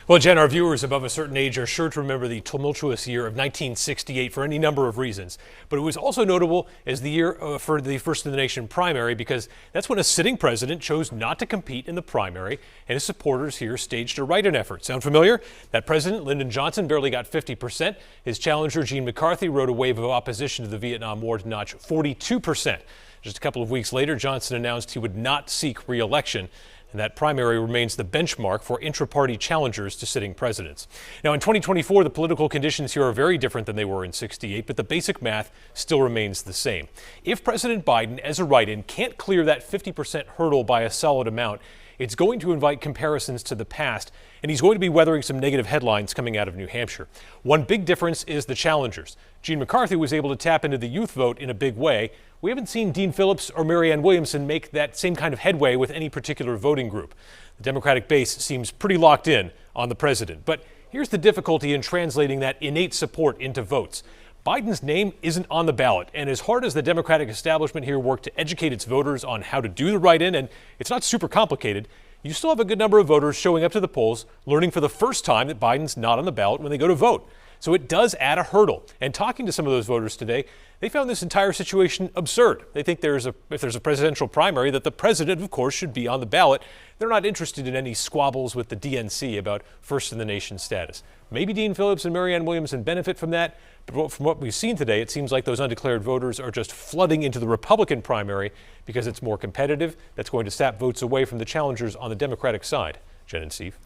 Well, Jen, our viewers above a certain age are sure to remember the tumultuous year of 1968 for any number of reasons. But it was also notable as the year for the First in the Nation primary because that's when a sitting president chose not to compete in the primary, and his supporters here staged a write-in effort. Sound familiar? That president, Lyndon Johnson, barely got 50%. His challenger, Gene McCarthy, rode a wave of opposition to the Vietnam War to notch 42%. Just a couple of weeks later, Johnson announced he would not seek re-election. And that primary remains the benchmark for intra-party challengers to sitting presidents. Now, in 2024, the political conditions here are very different than they were in '68, but the basic math still remains the same. If President Biden, as a write-in, can't clear that 50% hurdle by a solid amount, it's going to invite comparisons to the past, and he's going to be weathering some negative headlines coming out of New Hampshire. One big difference is the challengers. Gene McCarthy was able to tap into the youth vote in a big way. We haven't seen Dean Phillips or Marianne Williamson make that same kind of headway with any particular voting group. The Democratic base seems pretty locked in on the president. But here's the difficulty in translating that innate support into votes. Biden's name isn't on the ballot, and as hard as the Democratic establishment here worked to educate its voters on how to do the write-in, and it's not super complicated, you still have a good number of voters showing up to the polls, learning for the first time that Biden's not on the ballot when they go to vote. So it does add a hurdle. And talking to some of those voters today, they found this entire situation absurd. They think if there's a presidential primary, that the president, of course, should be on the ballot. They're not interested in any squabbles with the DNC about first in the nation status. Maybe Dean Phillips and Marianne Williamson benefit from that, but from what we've seen today, it seems like those undeclared voters are just flooding into the Republican primary because it's more competitive. That's going to sap votes away from the challengers on the Democratic side. Jen and Steve.